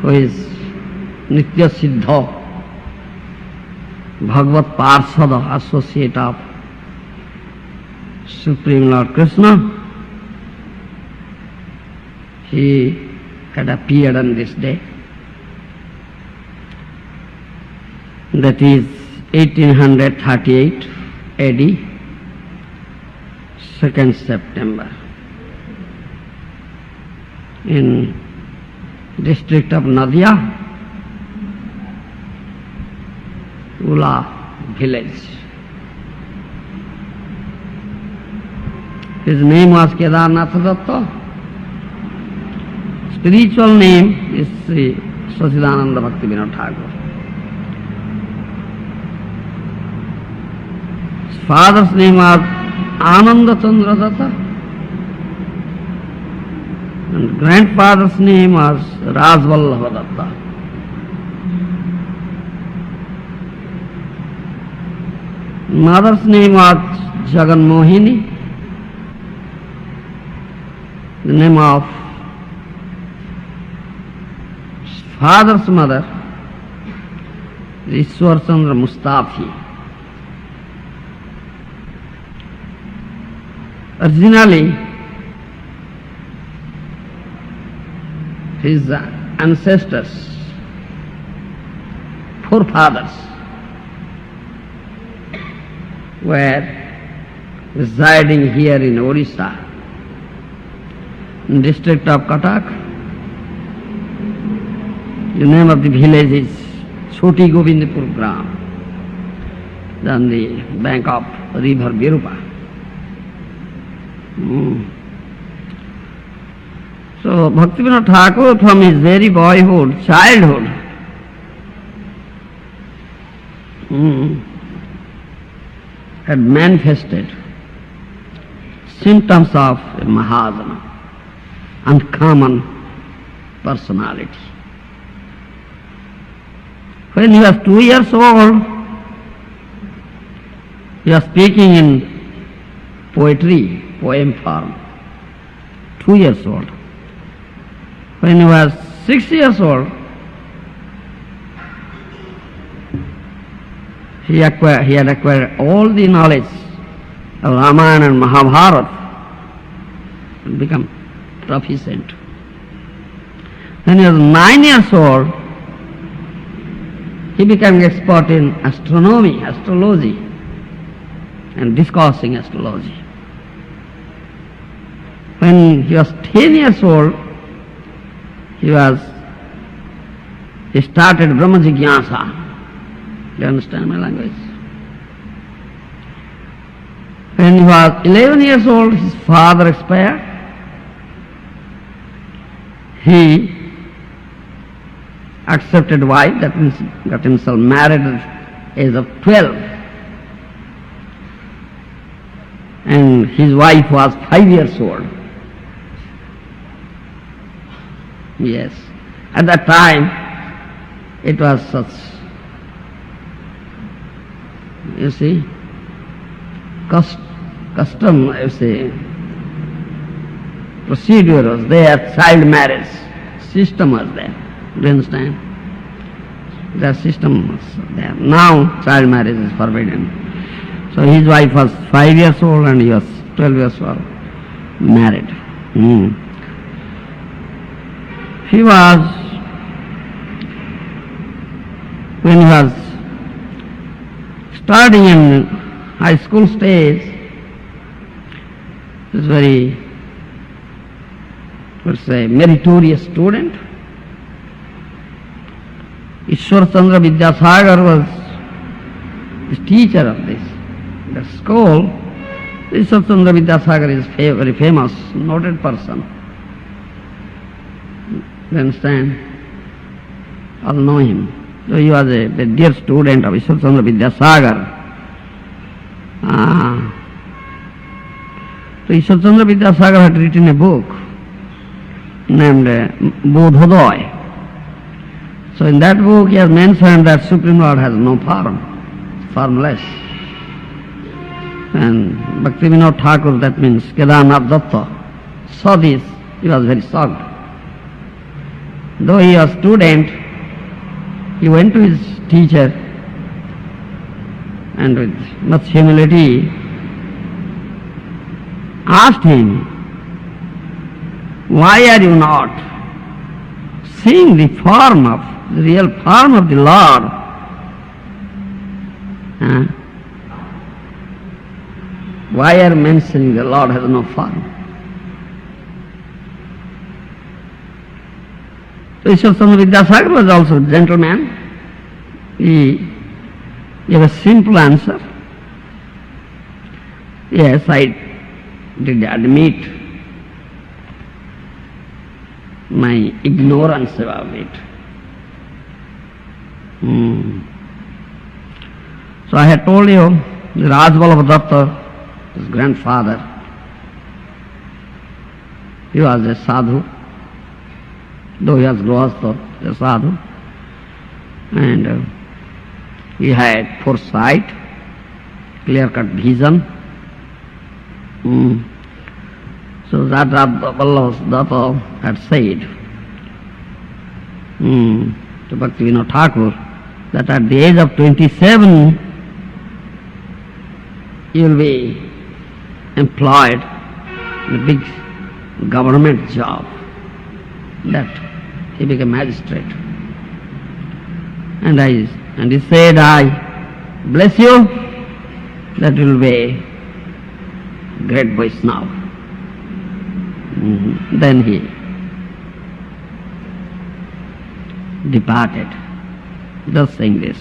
who is Nitya Siddha, Bhagavat Parsada, associate of Supreme Lord Krishna, he had appeared on this day. That is 1838 AD, 2nd September, in district of Nadia, Ula village. His name was Kedarnath Datta. Spiritual name is Sri Sachidananda Bhaktivinoda Thakur. His father's name was Ananda Chandra Datta, and grandfather's name was Rajvallabha Datta. Mother's name was Jagan Mohini. The name of father's mother is Ishwar Chandra Mustafi. Originally, his ancestors, forefathers, were residing here in Orissa, in district of Cuttack. The name of the village is Choti Govindapur Gram, on the bank of river Virupa. So Bhaktivinoda Thakur, from his very boyhood, childhood, had manifested symptoms of a Mahajana, uncommon personality. When he was 2 years old, he was speaking in poetry, poem form. 2 years old. When he was 6 years old, he had acquired all the knowledge of Ramayana and Mahabharata and become proficient. When he was 9 years old, he became expert in astronomy, astrology, and discussing astrology. When he was 10 years old, he started Brahma Jigyasa. Do you understand my language? When he was 11 years old, his father expired. He accepted wife, that means got himself married at the age of 12. And his wife was 5 years old. Yes. At that time, it was such, you see, custom, you see, procedure was there, child marriage system was there. Do you understand? That system was there. Now child marriage is forbidden. So his wife was 5 years old and he was 12 years old, married. He was, when he was studying in high school stage, he was very, let's say, meritorious student. Ishwar Chandra Vidyasagar was the teacher of this. The school, Ishwar Chandra Vidyasagar is very famous, noted person. You understand? All know him. So he was a dear student of Ishwar Chandra Vidyasagar. So Ishwar Chandra Vidyasagar had written a book named Bodhodaya. So in that book he has mentioned that Supreme Lord has no form, formless. And Bhaktivinoda Thakur, that means Kedarnath Datta, saw this, he was very shocked. Though he was a student, he went to his teacher and with much humility asked him, why are you not seeing the real form of the Lord? Why are you mentioning the Lord has no form? So Srila Vidyasagar was also a gentleman. He gave a simple answer. Yes, I did admit my ignorance about it. So I had told you, the Rajvallabha, his grandfather, he was a sadhu, though he was grihastha, a sadhu, and he had foresight, clear-cut vision. So that Rajvallabha had said to Bhaktivinoda Thakur that at the age of 27 you will be employed in a big government job. That he became magistrate. And he said, I bless you, that will be great Vaishnava. Then he departed, just saying this.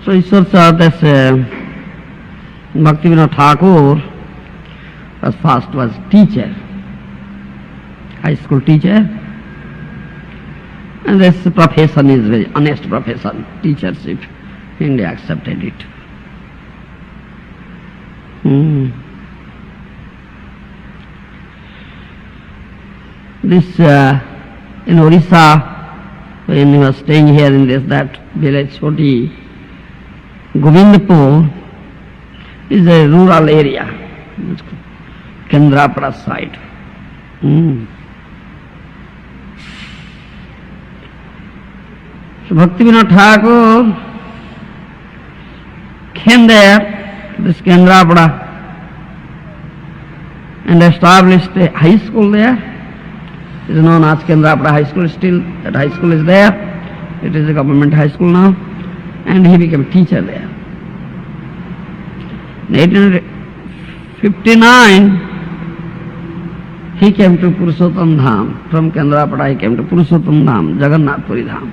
So Ishwar Chaudhary, Bhaktivinoda Thakur was teacher, high school teacher, and this profession is very honest profession, teachership. India accepted it. This in Orissa, when he was staying here in that village, Choti Govindapur is a rural area, Kendrapada side. So Bhaktivinoda Thakur came there, this Kendrapada, and established a high school there. It is known as Kendrapada High School still. That high school is there. It is a government high school now. And he became a teacher there. In 1859, he came to Purushottam Dham. From Kendrapada he came to Purushottam Dham, Jagannath Puri Dham.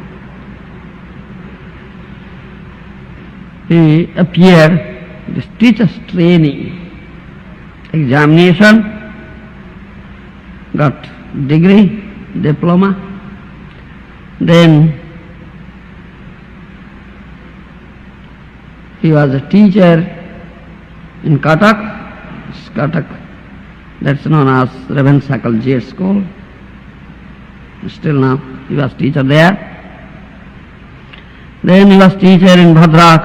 He appeared, this teacher's training, examination, got degree, diploma, then he was a teacher in Cuttack, that's known as Ravenshackle J School. Still now, he was teacher there. Then he was teacher in Bhadrak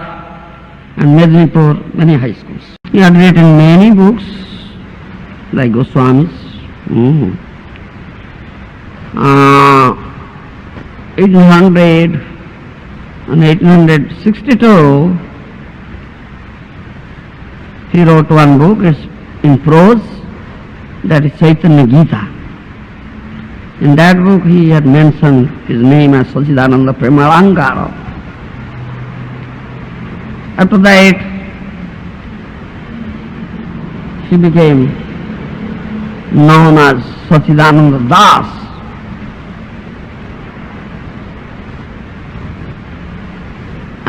and Medinipur, many high schools. He had written many books, like Goswamis. 1800 and 1862, he wrote one book, it's in prose, that is Chaitanya Gita. In that book he had mentioned his name as Sachidananda Premalankara. After that, he became known as Sachidananda Das.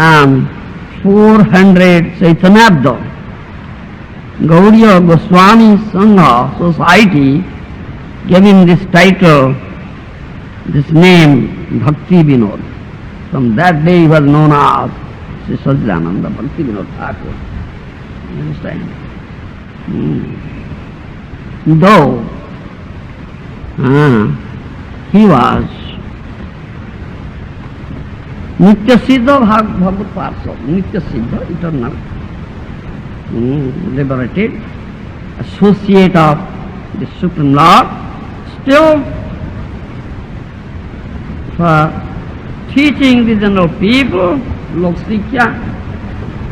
And 400 Chaitanyabda, Gaudiya Goswami Sangha Society gave him this title, this name, Bhaktivinoda. From that day he was known as Sri Sachidananda Bhaktivinoda Thakur. You understand? Though he was Nitya Siddha Bhagavad Parsha, Nitya Siddha, eternal, liberated, associate of the Supreme Lord, still for teaching the general people, Lok Sikya,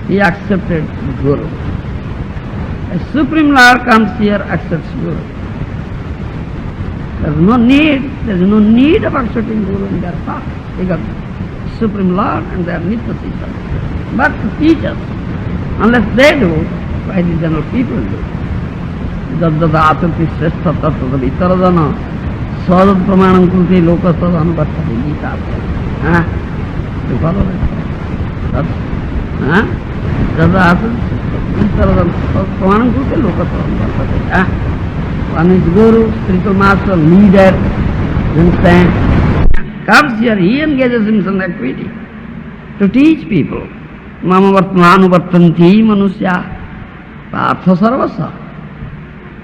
he accepted Guru. A Supreme Lord comes here, accepts Guru. There is no need of accepting Guru in their heart, because Supreme Lord and their Nitya Siddha. But to teach us, unless they do, why the general people do? Jadjada atati shrestha tattva vitarjana sadad pramanam kurti lokastad anuvartati Gita. You follow that? Jadjada atati vitarjana sadad pramanam kurti lokastad anuvartati. One is Guru, spiritual master, leader, understand? Comes here, he engages himself in activity to teach people. Mama vartmanu vartanti manusya partha sarvasa.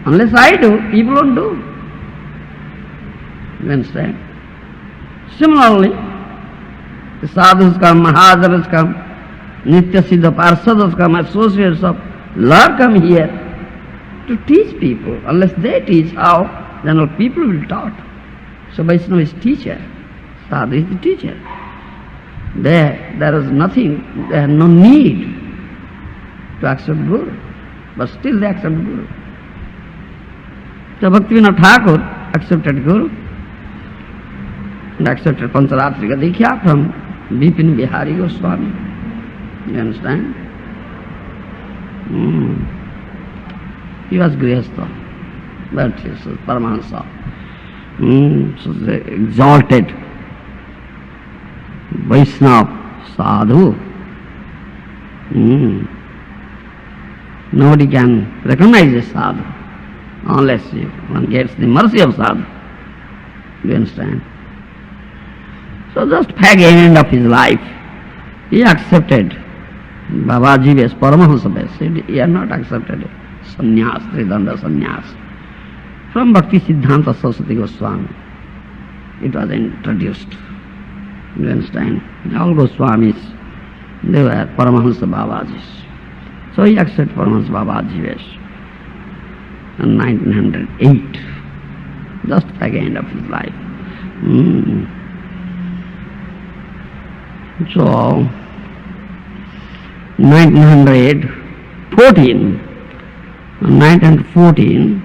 Unless I do, people won't do. You understand? Similarly, the sadhus come, mahajanas come, nitya siddha parsadas come, associates of Lord come here to teach people. Unless they teach, how? Then all people will taught. So Vaishnava is teacher, sadhu is the teacher. There is nothing, they have no need to accept Guru, but still they accept Guru. So Bhaktivinoda Thakur accepted Guru and accepted Pancharatrika Diksha from Bipin Bihari Goswami. You understand? He was Grihastha, but he was Paramahansa. So the exalted Vaishnava sadhu. Nobody can recognize a sadhu unless one gets the mercy of sadhu. You understand? So just fag end of his life, he accepted Babaji as Paramahansa Bes. He had not accepted sannyas, Tridanda sannyas. From Bhakti Siddhanta Saraswati Goswami, it was introduced. You understand? All Goswamis, they were Paramahansa Babajis. So he accepted Paramahansa Babaji Vesh in 1908, just at the end of his life. So, 1914,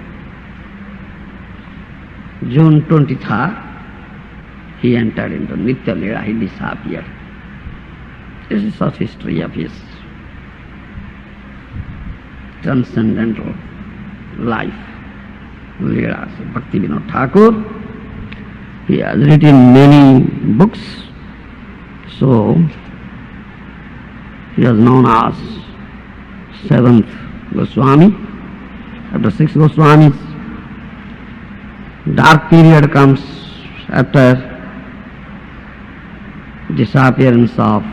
June 23rd, he entered into Nitya Leela, he disappeared. This is such history of his transcendental life. Leelas, Bhaktivinoda Thakur, he has written many books, so he is known as seventh Goswami. After six Goswamis, dark period comes after disappearance of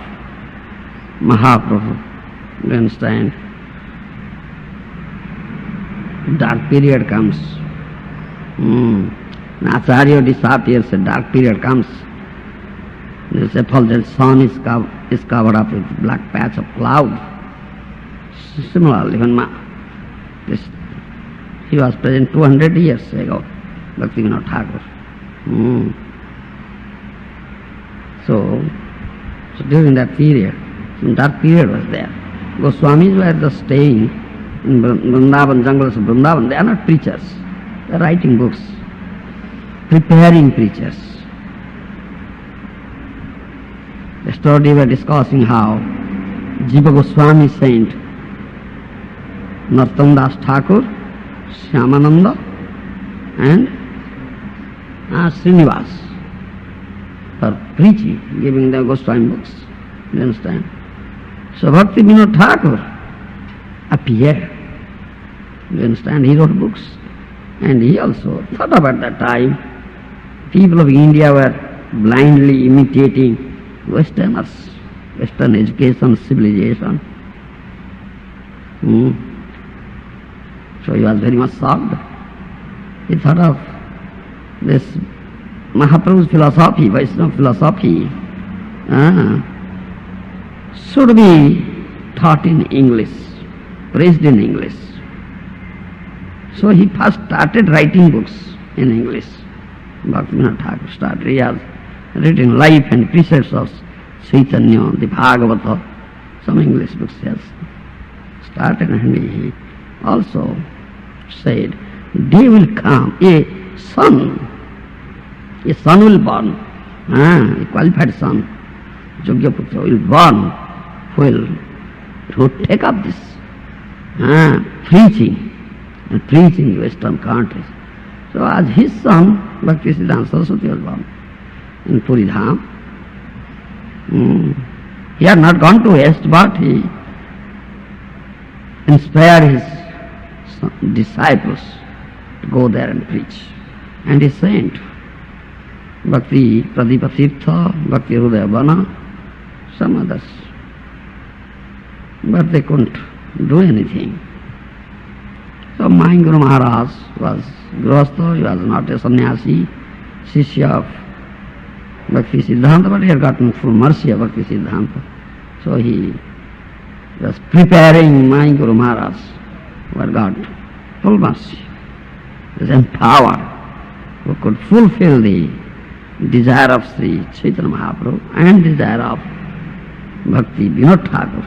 Mahaprabhu. You understand? Dark period comes. Acharya disappears, a dark period comes. This effulgent sun is covered up with black patch of cloud. Similarly, when he was present 200 years ago, Bhaktivinoda Thakur. So during that period, some dark period was there. Goswamis were just staying in Vrindavan, jungles of Vrindavan. They are not preachers. They are writing books, preparing preachers. Yesterday we were discussing how Jiva Goswami sent Narottam Das Thakur, Shyamananda and Srinivas for preaching, giving them Goswami books. You understand? So Bhaktivinoda Thakur appeared. You understand? He wrote books. And he also thought of at that time, people of India were blindly imitating Westerners, Western education, civilization. So he was very much shocked. He thought of this Mahaprabhu's philosophy, Vaishnava philosophy, should be taught in English, preached in English. So he first started writing books in English. Bhaktivinoda Thakur started. He has written Life and Precepts of Chaitanya, the Bhagavata, some English books he has started, and he also said, day will come, a son will born, a qualified son, Yogyaputra will born, who will take up this preaching in Western countries. So as his son, Bhaktisiddhanta Saraswati was born in Puri Dham. He had not gone to West, but he inspired his disciples to go there and preach. And he sent Bhakti Pradipa Tirtha, Bhakti Hridaya Vana, some others. But they couldn't do anything. So my Guru Maharaj was Grihastha, he was not a sannyasi, Shishya of Bhakti Siddhanta, but he had gotten full mercy of Bhakti Siddhanta. So he was preparing my Guru Maharaj, who had got full mercy, was empowered, who could fulfill the desire of Sri Chaitanya Mahaprabhu and desire of Bhakti Vinod Thakur.